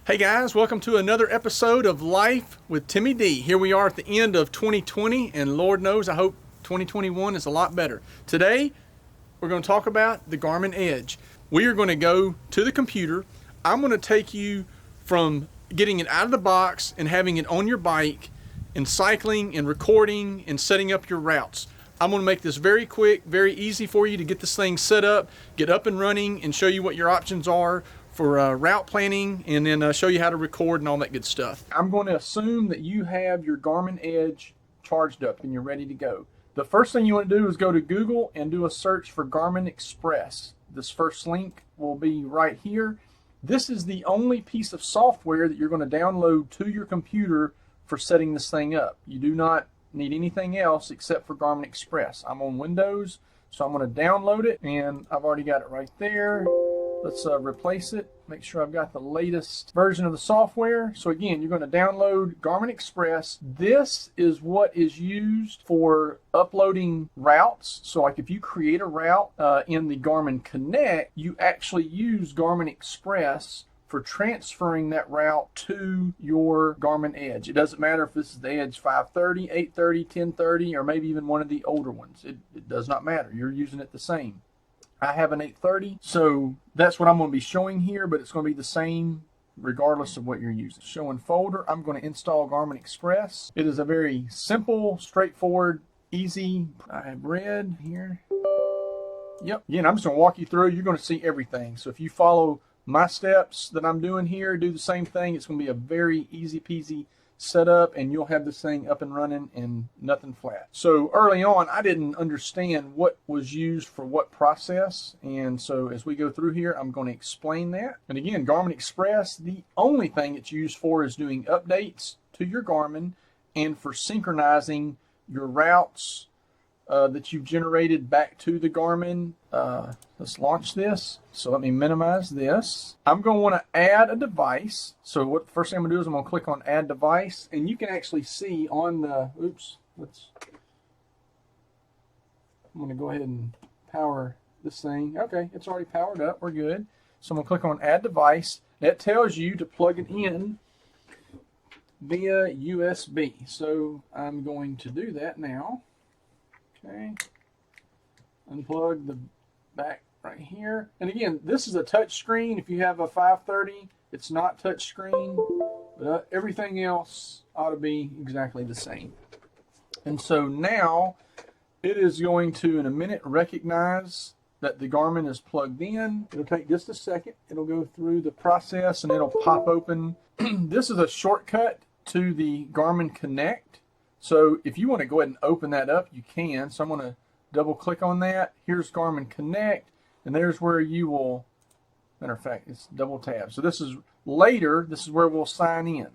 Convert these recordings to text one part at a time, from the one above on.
Hey guys, welcome to another episode of Life with Timmy D. Here we are at the end of 2020, and Lord knows I hope 2021 is a lot better. Today, we're going to talk about the Garmin Edge. We are going to go to the computer. I'm going to take you from getting it out of the box and having it on your bike and cycling and recording and setting up your routes. I'm going to make this very quick, very easy for you to get this thing set up, get up and running, and show you what your options are for route planning, and then show you how to record and all that good stuff. I'm going to assume that you have your Garmin Edge charged up and you're ready to go. The first thing you want to do is go to Google and do a search for Garmin Express. This first link will be right here. This is the only piece of software that you're going to download to your computer for setting this thing up. You do not need anything else except for Garmin Express. I'm on Windows, so I'm going to download it, and I've already got it right there. Let's replace it. Make sure I've got the latest version of the software. So again, you're going to download Garmin Express. This is what is used for uploading routes. So like if you create a route in the Garmin Connect, you actually use Garmin Express for transferring that route to your Garmin Edge. It doesn't matter if this is the Edge 530, 830, 1030, or maybe even one of the older ones. It does not matter. You're using it the same. I have an 830, so that's what I'm going to be showing here, but it's going to be the same regardless of what you're using. Show in folder, I'm going to install Garmin Express. It is a very simple, straightforward, easy. I have red here. Yep. Again, I'm just going to walk you through. You're going to see everything. So if you follow my steps that I'm doing here, do the same thing. It's going to be a very easy peasy setup, and you'll have this thing up and running and nothing flat. So early on, I didn't understand what was used for what process, and so as we go through here, I'm going to explain that. And again, Garmin Express, the only thing it's used for is doing updates to your Garmin and for synchronizing your routes that you've generated back to the Garmin. Let's launch this. So let me minimize this. I'm going to want to add a device. So what the first thing I'm going to do is I'm going to click on Add Device, and you can actually see on the, I'm going to go ahead and power this thing. Okay, it's already powered up. We're good. So I'm going to click on Add Device. That tells you to plug it in via USB. So I'm going to do that now. Okay, unplug the back right here. And again, this is a touch screen. If you have a 530, it's not touch screen, but everything else ought to be exactly the same. And so now it is going to, in a minute, recognize that the Garmin is plugged in. It'll take just a second. It'll go through the process and it'll pop open. This is a shortcut to the Garmin Connect. So if you want to go ahead and open that up, you can. So I'm going to double click on that. Here's Garmin Connect, and there's where you will, matter of fact, it's double tab. So this is later, this is where we'll sign in.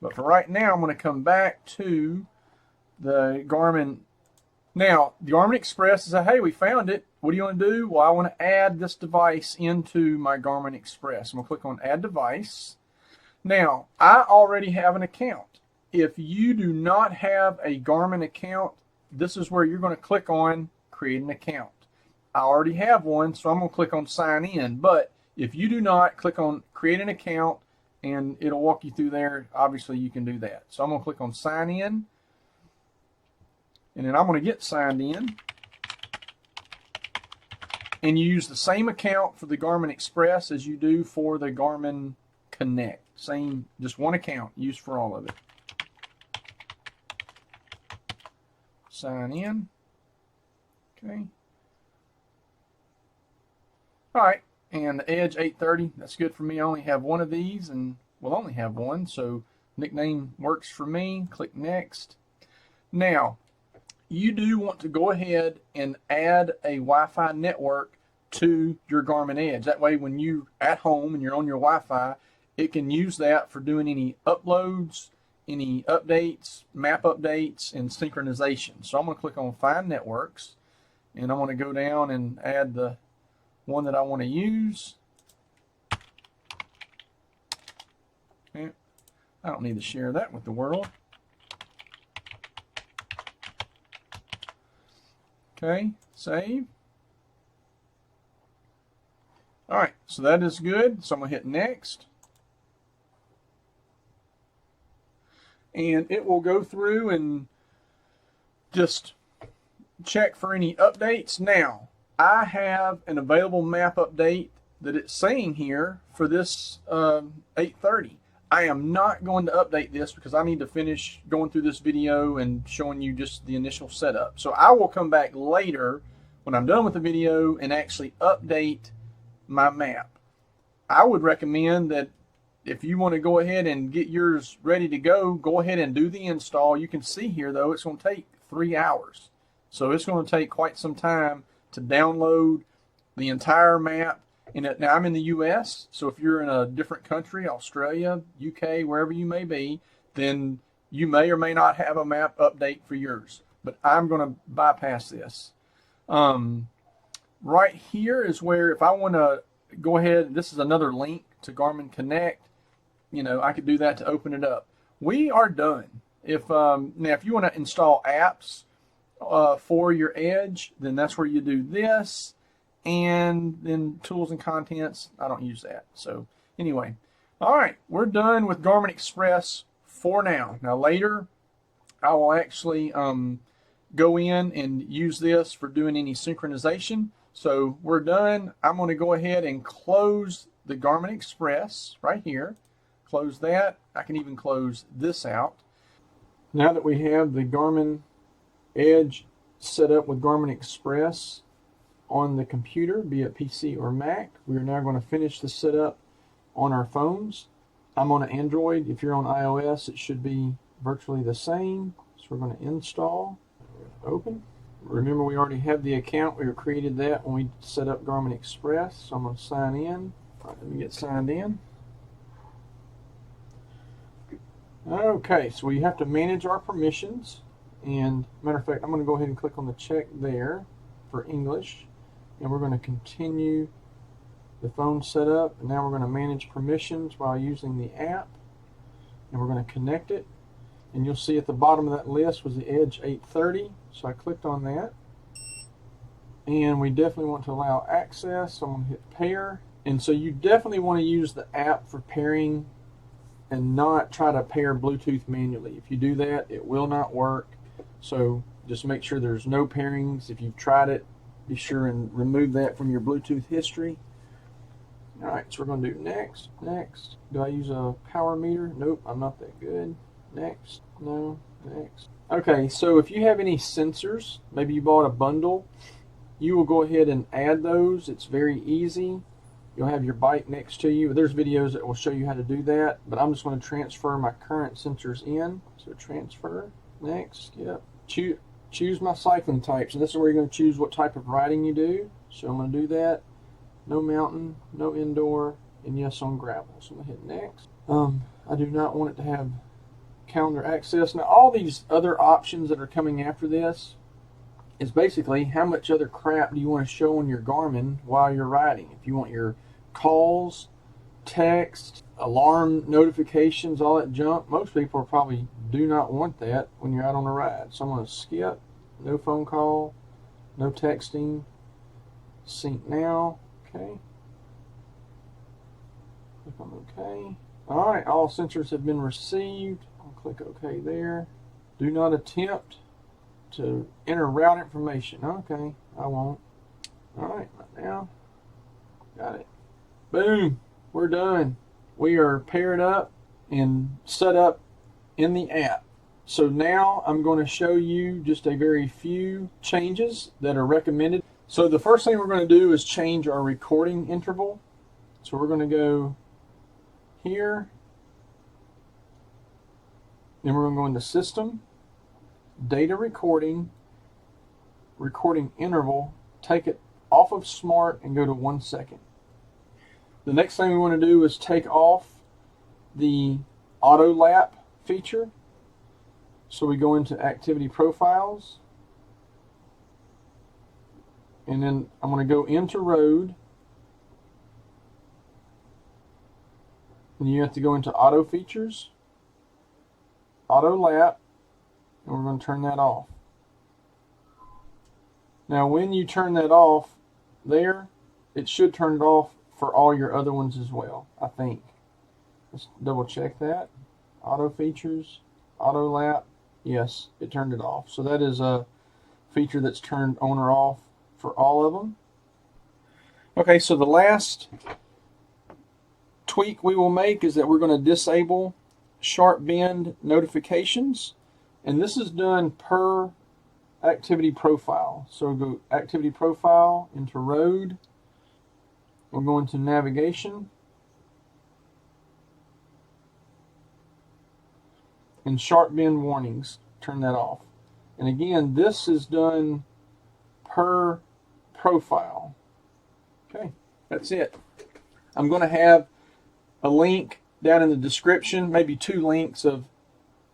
But for right now, I'm going to come back to the Garmin. Now, the Garmin Express says, hey, we found it. What do you want to do? Well, I want to add this device into my Garmin Express. I'm going to click on Add Device. Now, I already have an account. If you do not have a Garmin account, this is where you're going to click on Create an Account. I already have one, so I'm going to click on Sign In. But if you do not, click on Create an Account, and it'll walk you through there. Obviously, you can do that. So I'm going to click on Sign In, and then I'm going to get signed in. And you use the same account for the Garmin Express as you do for the Garmin Connect. Same, just one account used for all of it. Sign in. Okay. All right, and the Edge 830, that's good for me. I only have one of these, and we'll only have one, so nickname works for me. Click Next. Now, you do want to go ahead and add a Wi-Fi network to your Garmin Edge. That way, when you're at home and you're on your Wi-Fi, it can use that for doing any uploads, any updates, map updates, and synchronization. So I'm going to click on Find Networks, and I'm going to go down and add the one that I want to use. Okay. I don't need to share that with the world. Okay, save. All right, so that is good. So I'm going to hit Next. and it will go through and just check for any updates. Now, I have an available map update that it's saying here for this 830. I am not going to update this because I need to finish going through this video and showing you just the initial setup. So I will come back later when I'm done with the video and actually update my map. I would recommend that if you want to go ahead and get yours ready to go ahead and do the install. You can see here though it's going to take 3 hours. So it's going to take quite some time to download the entire map. Now I'm in the US, so if you're in a different country, Australia, UK, wherever you may be, then you may or may not have a map update for yours. But I'm going to bypass this. Right here is where if I want to go ahead, this is another link to Garmin Connect. You know, I could do that to open it up. We are done. Now, if you want to install apps for your Edge, then that's where you do this. And then tools and contents, I don't use that. So anyway, all right, we're done with Garmin Express for now. Now later, I will actually go in and use this for doing any synchronization. So we're done. I'm going to go ahead and close the Garmin Express right here. Close that. I can even close this out. Now that we have the Garmin Edge set up with Garmin Express on the computer, be it PC or Mac, we are now going to finish the setup on our phones. I'm on an Android. If you're on iOS, it should be virtually the same. So we're going to install, open. Remember, we already have the account. We created that when we set up Garmin Express. So I'm going to sign in. All right, let me get signed in. Okay, so we have to manage our permissions. And matter of fact, I'm going to go ahead and click on the check there for English. And we're going to continue the phone setup. And now we're going to manage permissions while using the app. And we're going to connect it. And you'll see at the bottom of that list was the Edge 830. So I clicked on that. And we definitely want to allow access. So I'm going to hit pair. And so you definitely want to use the app for pairing and not try to pair Bluetooth manually. If you do that, it will not work. So just make sure there's no pairings. If you've tried it, be sure and remove that from your Bluetooth history. All right, so we're going to do next, next. Do I use a power meter? Nope, I'm not that good. Next, no, next. Okay, so if you have any sensors, maybe you bought a bundle, you will go ahead and add those. It's very easy. You'll have your bike next to you. There's videos that will show you how to do that, but I'm just going to transfer my current sensors in. So transfer, next, yep. Choose my cycling types, and this is where you're going to choose what type of riding you do. So I'm going to do that. No mountain, no indoor, and yes on gravel. So I'm going to hit next. I do not want it to have calendar access. Now all these other options that are coming after this is basically how much other crap do you want to show on your Garmin while you're riding. If you want your calls, text, alarm notifications, all that junk, most people probably do not want that when you're out on a ride. So I'm going to skip, no phone call, no texting, sync now, okay. Click on OK. All right, all sensors have been received. I'll click OK there. Do not attempt to enter route information. Okay, I won't. All right, now, got it. Boom, we're done. We are paired up and set up in the app. So now I'm going to show you just a very few changes that are recommended. So the first thing we're going to do is change our recording interval. So we're going to go here. Then we're going to go into System, Data Recording, Recording Interval. Take it off of Smart and go to 1 second. The next thing we want to do is take off the auto lap feature. So we go into Activity Profiles. And then I'm going to go into Road. And you have to go into Auto Features, Auto Lap, and we're going to turn that off. Now when you turn that off there, it should turn it off for all your other ones as well, I think. Let's double check that. Auto Features, Auto lap, yes, it turned it off. So that is a feature that's turned on or off for all of them. Okay, so the last tweak we will make is that we're going to disable sharp bend notifications, and this is done per activity profile. So we'll go activity profile into road, we'll go into navigation, and sharp bend warnings, turn that off. And again, this is done per profile. Okay, that's it. I'm going to have a link down in the description, maybe 2 links of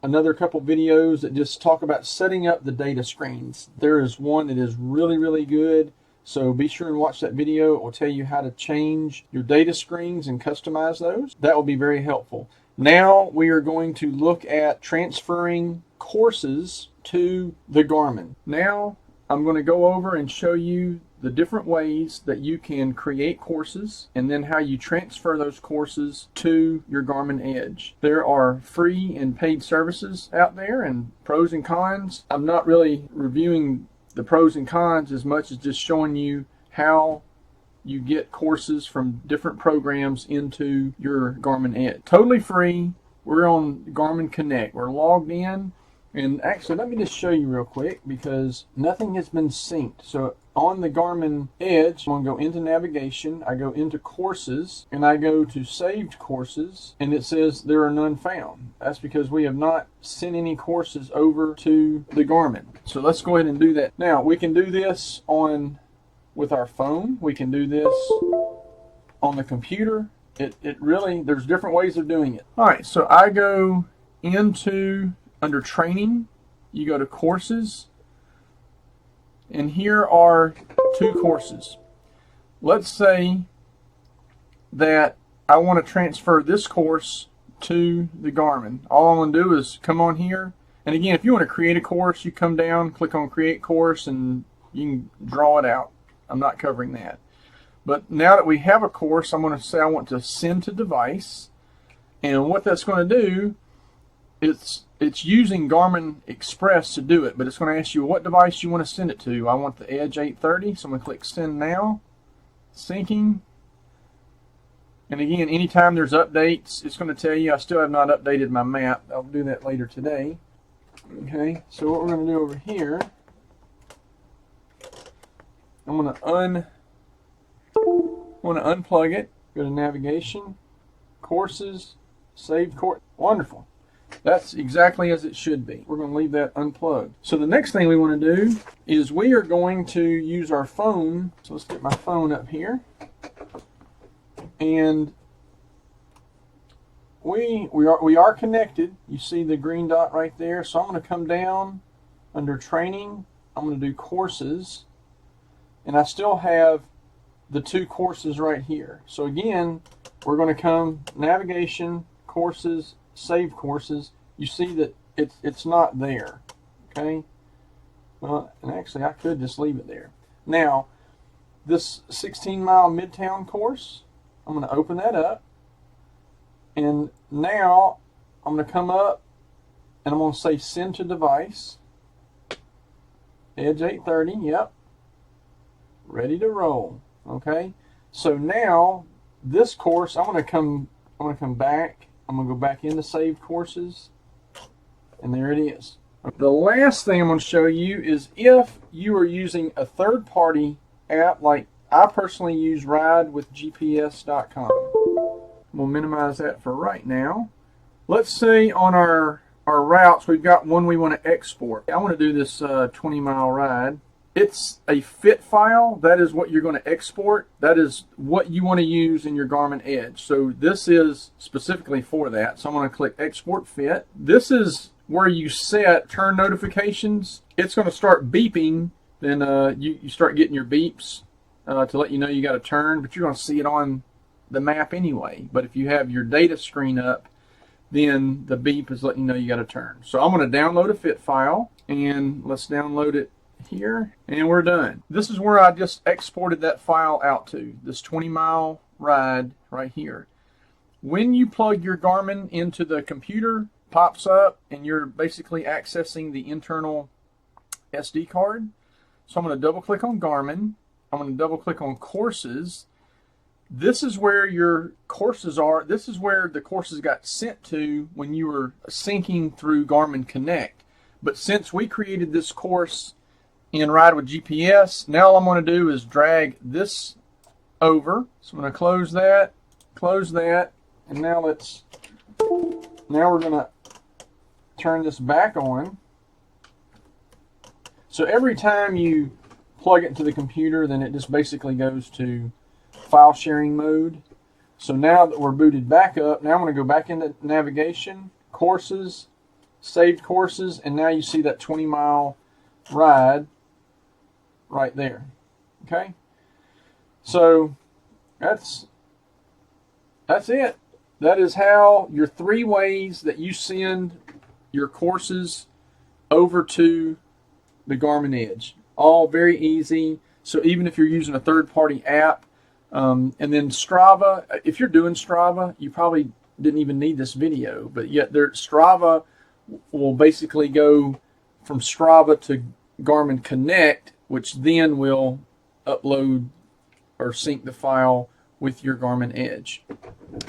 another couple videos that just talk about setting up the data screens. There is one that is really, really good. So be sure and watch that video. It will tell you how to change your data screens and customize those. That will be very helpful. Now we are going to look at transferring courses to the Garmin. Now I'm going to go over and show you the different ways that you can create courses and then how you transfer those courses to your Garmin Edge. There are free and paid services out there and pros and cons. I'm not really reviewing the pros and cons as much as just showing you how you get courses from different programs into your Garmin Edge. Totally free. We're on Garmin Connect. We're logged in. And actually, let me just show you real quick because nothing has been synced. So on the Garmin Edge, I'm going to go into navigation. I go into courses and I go to saved courses and it says there are none found. That's because we have not sent any courses over to the Garmin. So let's go ahead and do that. Now we can do this with our phone. We can do this on the computer. It really, there's different ways of doing it. All right, so I go into under training, you go to courses, and here are 2 courses. Let's say that I want to transfer this course to the Garmin. All I'm going to do is come on here, and again, if you want to create a course, you come down, click on create course, and you can draw it out. I'm not covering that. But now that we have a course, I'm going to say I want to send to device, and what that's going to do, it's using Garmin Express to do it, but it's going to ask you what device you want to send it to. I want the Edge 830, so I'm going to click Send Now. Syncing. And again, anytime there's updates, it's going to tell you I still have not updated my map. I'll do that later today. Okay, so what we're going to do over here, I'm going to unplug it, go to navigation, courses, save course. Wonderful. That's exactly as it should be. We're going to leave that unplugged. So the next thing we want to do is we are going to use our phone. So let's get my phone up here. And we are connected. You see the green dot right there. So I'm going to come down under training. I'm going to do courses. And I still have the 2 courses right here. So again, we're going to come navigation, courses, save courses. You see that it's not there. Okay, well, and actually I could just leave it there. Now this 16-mile Midtown course, I'm going to open that up, and now I'm going to come up and I'm going to say send to device, Edge 830. Yep, ready to roll. Okay, so now this course, I'm going to come back. I'm going to go back into saved courses, and there it is. The last thing I'm going to show you is if you are using a third-party app, like I personally use ridewithgps.com. We'll minimize that for right now. Let's say on our routes, we've got one we want to export. I want to do this 20-mile ride. It's a fit file. That is what you're going to export. That is what you want to use in your Garmin Edge. So this is specifically for that. So I'm going to click Export Fit. This is where you set turn notifications. It's going to start beeping. Then you start getting your beeps to let you know you got to turn. But you're going to see it on the map anyway. But if you have your data screen up, then the beep is letting you know you got to turn. So I'm going to download a fit file. And let's download it here, and we're done. This is where I just exported that file out to, this 20-mile ride right here. When you plug your Garmin into the computer pops up and you're basically accessing the internal SD card. So I'm going to double click on Garmin. I'm going to double click on courses. This is where your courses are. This is where the courses got sent to when you were syncing through Garmin Connect. But since we created this course in Ride with GPS, now all I'm going to do is drag this over. So I'm going to close that, and now we're going to turn this back on. So every time you plug it into the computer, then it just basically goes to file sharing mode. So now that we're booted back up, now I'm going to go back into navigation, courses, saved courses, and now you see that 20-mile ride right there. Okay? So that's it. That is how your 3 ways that you send your courses over to the Garmin Edge. All very easy. So even if you're using a third-party app, and then Strava, if you're doing Strava, you probably didn't even need this video, but yet Strava will basically go from Strava to Garmin Connect, which then will upload or sync the file with your Garmin Edge.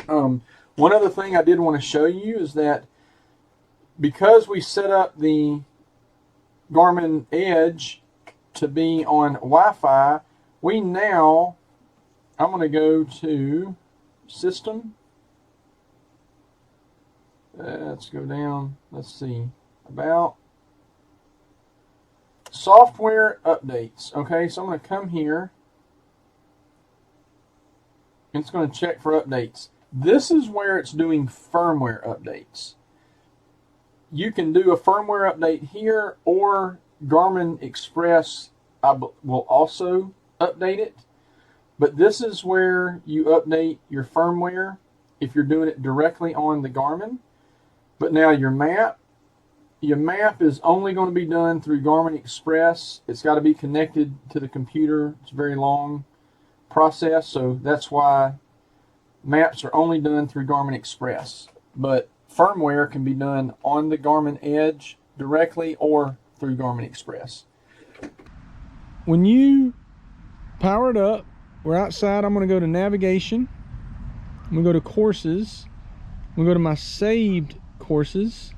One other thing I did want to show you is that because we set up the Garmin Edge to be on Wi-Fi, we now, I'm going to go to System. Let's go down. Let's see. About Software Updates. Okay, so I'm going to come here. And it's going to check for updates. This is where it's doing firmware updates. You can do a firmware update here, or Garmin Express will also update it. But this is where you update your firmware if you're doing it directly on the Garmin. But now your map is only going to be done through Garmin Express. It's got to be connected to the computer. It's a very long process, so that's why maps are only done through Garmin Express. But firmware can be done on the Garmin Edge directly or through Garmin Express. When you power it up, we're outside. I'm going to go to navigation. I'm going to go to courses. I'm going to go to my saved courses.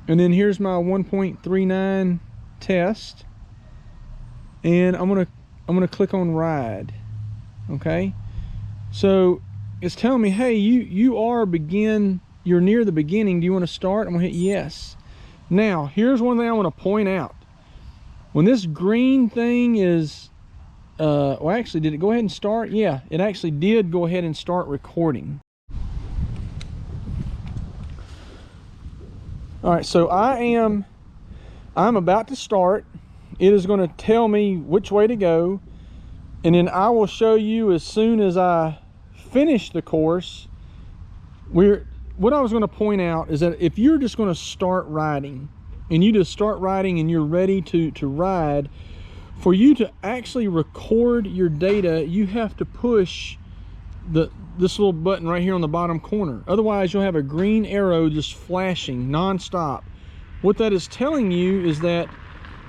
And then here's my 1.39 test. And I'm going to click on ride. Okay? So it's telling me, hey, you're near the beginning. Do you want to start? I'm going to hit yes. Now, here's one thing I want to point out. When this green thing is, well, actually, did it go ahead and start? Yeah, it actually did go ahead and start recording. All right, so I'm about to start. It is going to tell me which way to go, and then I will show you as soon as I finish the course. What I was going to point out is that if you're just going to start riding, and you just start riding and you're ready to ride, for you to actually record your data, you have to push this little button right here on the bottom corner. Otherwise, you'll have a green arrow just flashing non-stop. What that is telling you is that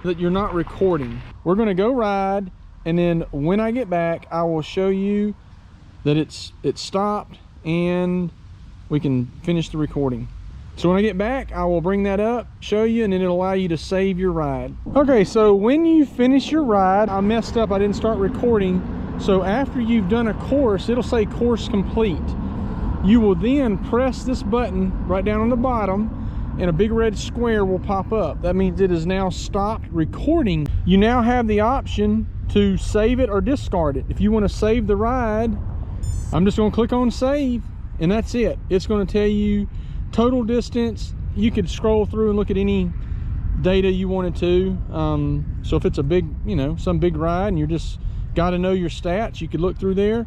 you're not recording. We're going to go ride, and then when I get back, I will show you that it's stopped and we can finish the recording. So when I get back, I will bring that up, show you, and then it'll allow you to save your ride. Okay, so when you finish your ride, I messed up, I didn't start recording. So after you've done a course, it'll say course complete. You will then press this button right down on the bottom, and a big red square will pop up. That means it is now stopped recording. You now have the option to save it or discard it. If you want to save the ride, I'm just going to click on save, and that's it. It's going to tell you total distance. You could scroll through and look at any data you wanted to. So if it's a big, some big ride and you're just got to know your stats, you could look through there,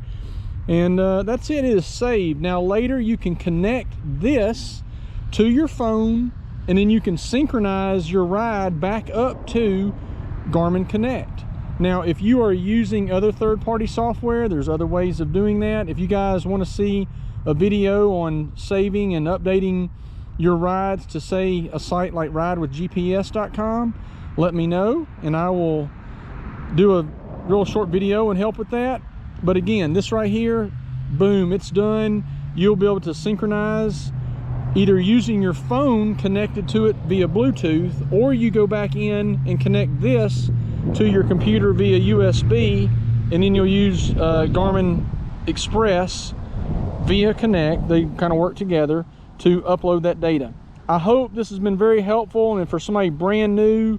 and that's it. It is saved. Now later you can connect this to your phone, and then you can synchronize your ride back up to Garmin Connect. Now if you are using other third-party software, there's other ways of doing that. If you guys want to see a video on saving and updating your rides to, say, a site like ridewithgps.com, let me know, and I will do a real short video and help with that. But again, this right here, boom, it's done. You'll be able to synchronize either using your phone connected to it via Bluetooth, or you go back in and connect this to your computer via USB, and then you'll use Garmin Express via Connect. They kind of work together to upload that data. I hope this has been very helpful, and for somebody brand new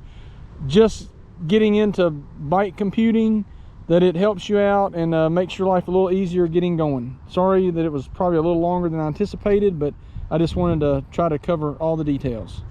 just getting into bike computing, that it helps you out and makes your life a little easier getting going. Sorry that it was probably a little longer than I anticipated, but I just wanted to try to cover all the details.